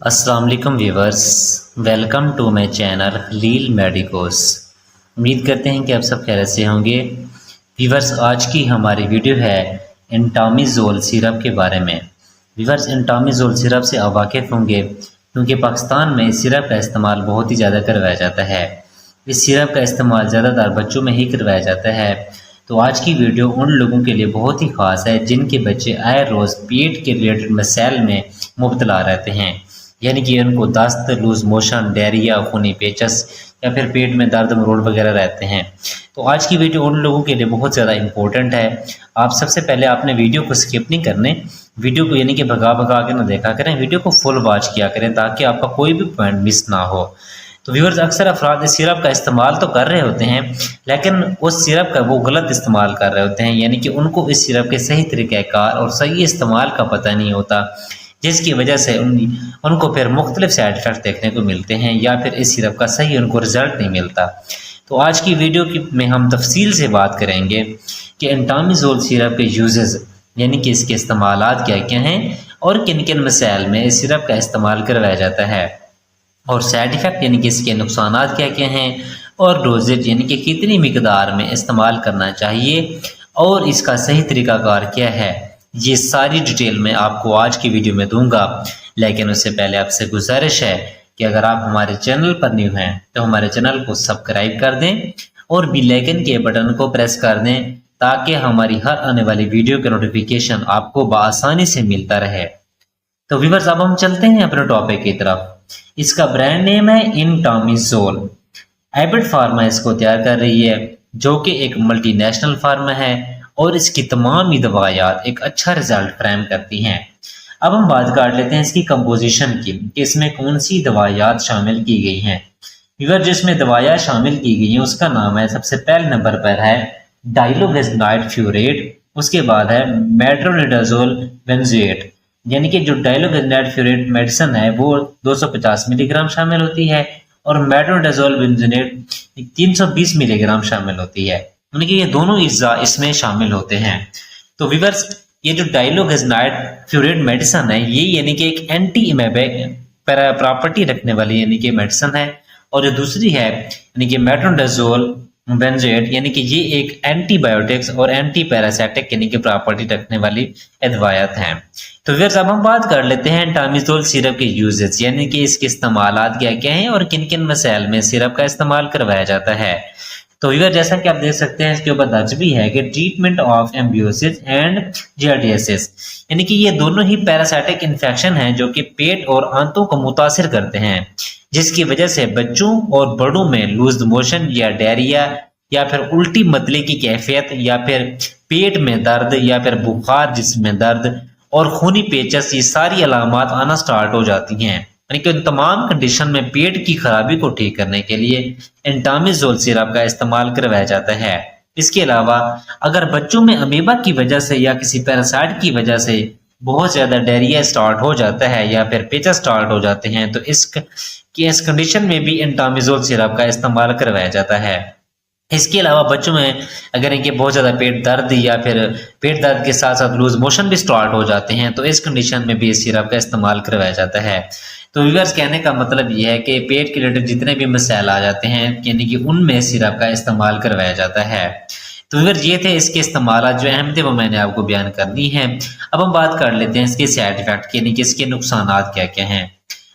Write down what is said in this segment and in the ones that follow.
अस्सलाम वालेकुम viewers, welcome to my channel Lil Medicos. उम्मीद करते हैं कि आप सब खैरियत से होंगे। व्यूवर्स, आज की हमारी वीडियो है एंटामिज़ोल सिरप के बारे में। व्यूवर्स, एंटामिज़ोल सिरप से आप वाकिफ़ होंगे क्योंकि पाकिस्तान में इस सिरप का इस्तेमाल बहुत ही ज़्यादा करवाया जाता है। इस सिरप का इस्तेमाल ज़्यादातर बच्चों में ही करवाया जाता है। तो आज की वीडियो उन लोगों के लिए बहुत ही ख़ास है जिनके बच्चे आए रोज़ पेट के रिलेटेड मसाइल में मुब्तला रहते हैं, यानी कि उनको दस्त, लूज़ मोशन, डायरिया, खूनी पेचस या फिर पेट में दर्द मरोड़ वगैरह रहते हैं। तो आज की वीडियो उन लोगों के लिए बहुत ज़्यादा इंपॉर्टेंट है। आप सबसे पहले आपने वीडियो को स्किप नहीं करने, वीडियो को यानी कि भगा भगा के ना देखा करें, वीडियो को फुल वॉच किया करें ताकि आपका कोई भी पॉइंट मिस ना हो। तो व्यूअर्स, अक्सर अफराद इस सिरप का इस्तेमाल तो कर रहे होते हैं लेकिन उस सिरप का वो गलत इस्तेमाल कर रहे होते हैं, यानी कि उनको इस सिरप के सही तरीक़ाकार और सही इस्तेमाल का पता नहीं होता, जिसकी वजह से उनको फिर मुख्तलिफ साइड इफ़ेक्ट देखने को मिलते हैं या फिर इस सिरप का सही उनको रिज़ल्ट नहीं मिलता। तो आज की वीडियो में हम तफसील से बात करेंगे कि एंटामिज़ोल सिरप के यूजेस, यानी कि इसके इस्तेमालात क्या क्या हैं और किन किन मसाइल में इस सिरप का इस्तेमाल करवाया जाता है, और साइड इफ़ेक्ट यानी कि इसके नुकसानात क्या क्या हैं, और डोजेज यानी कि कितनी मिकदार में इस्तेमाल करना चाहिए और इसका सही तरीक़ाकार क्या है। ये सारी डिटेल मैं आपको आज की वीडियो में दूंगा। लेकिन उससे पहले आपसे गुजारिश है कि अगर आप हमारे चैनल पर न्यू हैं तो हमारे चैनल को सब्सक्राइब कर दें और बेल आइकन के बटन को प्रेस कर दें ताकि हमारी हर आने वाली वीडियो के नोटिफिकेशन आपको बआसानी से मिलता रहे। तो व्यूअर्स, अब हम चलते हैं अपने टॉपिक की तरफ। इसका ब्रांड नेम है एंटामिज़ोल। एबिट फार्मा इसको तैयार कर रही है, जो कि एक मल्टीनेशनल फार्मा है और इसकी तमाम ही दवायात एक अच्छा रिजल्ट फ्रेम करती हैं। अब हम बात कर लेते हैं इसकी कंपोजिशन की कि इसमें कौन सी दवायात शामिल की गई हैं। व्यूअर, जिसमें दवायात शामिल की गई हैं उसका नाम है, सबसे पहले नंबर पर है डाइक्लोफेनाक फ्यूरेट, उसके बाद है मेट्रोनिडाज़ोल बेंजोएट, यानी कि जो डाइक्लोफेनाक फ्यूरेट मेडिसिन है वो 250 मिलीग्राम शामिल होती है और मेट्रोनिडाज़ोल बेंजोएट 320 मिलीग्राम शामिल होती है, यानी कि ये दोनों अज्जा इसमें शामिल होते हैं। तो व्यूअर्स, ये जो डाइक्लोफेनाक फ्यूरेट मेडिसिन है ये यानी कि एक एंटी एमेबिक प्रॉपर्टी रखने वाली यानी कि मेडिसिन है, और जो दूसरी है यानी कि मेट्रोनिडाज़ोल बेंजोएट, यानी कि ये एक एंटीबायोटिक्स और एंटी पैरासाइटिक यानी कि प्रॉपर्टी रखने वाली अदवायात हैं। तो व्यूअर्स, अब हम बात कर लेते हैं एंटामिज़ोल सिरप के यूजेस, यानी कि इसके इस्तेमालात क्या क्या हैं और किन किन मसाइल में सिरप का इस्तेमाल करवाया जाता है। तो व्यूअर, जैसा कि आप देख सकते हैं इसके ऊपर दर्ज भी है कि ट्रीटमेंट ऑफ एम्बियोसिस एंड जियार्डियासिस, यानी कि ये दोनों ही पैरासाइटिक इन्फेक्शन हैं जो कि पेट और आंतों को मुतासिर करते हैं, जिसकी वजह से बच्चों और बड़ों में लूज मोशन या डायरिया या फिर उल्टी मतले की कैफियत या फिर पेट में दर्द या फिर बुखार, जिस्म में दर्द और खूनी पेचस, ये सारी अलामात आना स्टार्ट हो जाती हैं। यानी कि उन तमाम कंडीशन में पेट की खराबी को ठीक करने के लिए एंटामिज़ोल सिरप का इस्तेमाल करवाया जाता है। इसके अलावा अगर बच्चों में अमीबा की वजह से या किसी पैरासाइट की वजह से बहुत ज़्यादा डायरिया स्टार्ट हो जाता है या फिर पेचस स्टार्ट हो जाते हैं तो इस कंडीशन में भी एंटामिज़ोल सिरप का इस्तेमाल करवाया जाता है। इसके अलावा बच्चों में अगर इनके बहुत ज़्यादा पेट दर्द या फिर पेट दर्द के साथ साथ लूज मोशन भी स्टार्ट हो जाते हैं तो इस कंडीशन में भी इस सिरप का इस्तेमाल करवाया जाता है। तो व्यूअर्स, कहने का मतलब ये है कि पेट के रिलेटेड जितने भी मसाइल आ जाते हैं यानी कि उनमें सिरप का इस्तेमाल करवाया जाता है। तो व्यूअर्स, ये थे इसके इस्तेमाल जो अहम थे वो मैंने आपको बयान कर दी हैं। अब हम बात कर लेते हैं इसके साइड इफेक्ट यानी कि इसके नुकसानात क्या क्या हैं।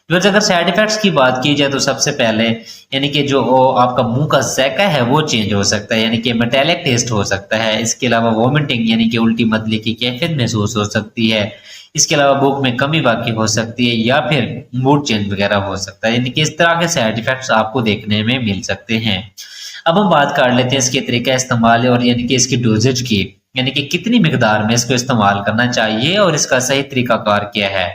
व्यूअर्स, अगर साइड इफेक्ट्स की बात की जाए तो सबसे पहले यानी कि जो आपका मुंह का ज़ायका है वो चेंज हो सकता है, यानी कि मेटालिक टेस्ट हो सकता है। इसके अलावा वोमिटिंग यानी कि उल्टी मतली की कैफियत महसूस हो सकती है। इसके अलावा भूख में कमी वाक़ई हो सकती है या फिर मूड चेंज वगैरह हो सकता है, यानी कि इस तरह के साइड इफेक्ट्स आपको देखने में मिल सकते हैं। अब हम बात कर लेते हैं इसके तरीका इस्तेमाल और यानी कि इसकी डोजेज की, यानी कि कितनी मिकदार में इसको इस्तेमाल करना चाहिए और इसका सही तरीकाकार क्या है।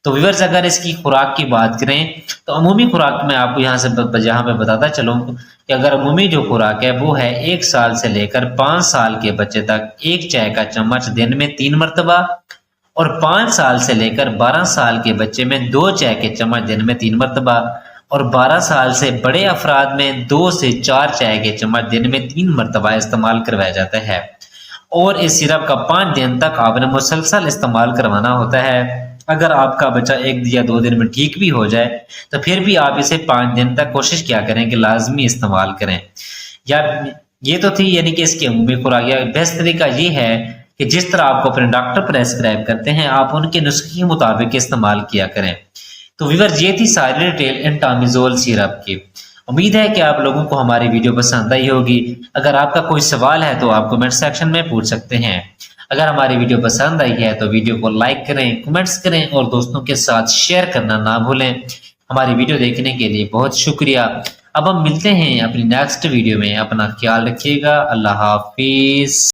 तो व्यूअर्स, अगर इसकी खुराक की बात करें तो अमूमी खुराक में आपको यहाँ पे बताता चलूँ कि अगर अमूमी जो खुराक है वो है 1 साल से लेकर 5 साल के बच्चे तक 1 चाय का चम्मच दिन में 3 मरतबा, और 5 साल से लेकर 12 साल के बच्चे में 2 चाय के चम्मच दिन में 3 मरतबा, और 12 साल से बड़े अफराद में 2 से 4 चाय के चम्मच दिन में 3 मरतबा इस्तेमाल करवाया जाता है। और इस सिरप का 5 दिन तक आपने मुसलसल इस्तेमाल करवाना होता है। اگر آپ کا بچہ 1 یا 2 دن میں ٹھیک بھی ہو جائے تو پھر بھی آپ اسے 5 دن تک کوشش کیا کریں کہ لازمی استعمال کریں۔ یا یہ تو تھی یعنی کہ اس کی عمومی خوراک۔ یا بیسٹ طریقہ یہ ہے کہ جس طرح آپ کو اپنے ڈاکٹر پریسکرائب کرتے ہیں آپ ان کے نسخے کے مطابق استعمال کیا کریں۔ تو ویورز یہ تھی ساری ڈیٹیل انٹامیزول سیرپ کی۔ امید ہے کہ آپ لوگوں کو ہماری ویڈیو پسند آئی ہوگی۔ اگر آپ کا کوئی سوال ہے تو آپ کمنٹ سیکشن میں پوچھ سکتے ہیں۔ اگر ہماری ویڈیو پسند آئی ہے تو ویڈیو کو لائک کریں، کمنٹس کریں اور دوستوں کے ساتھ شیئر کرنا نہ بھولیں۔ ہماری ویڈیو دیکھنے کے لیے بہت شکریہ۔ اب ہم ملتے ہیں اپنی نیکسٹ ویڈیو میں۔ اپنا خیال رکھیے گا۔ اللہ حافظ۔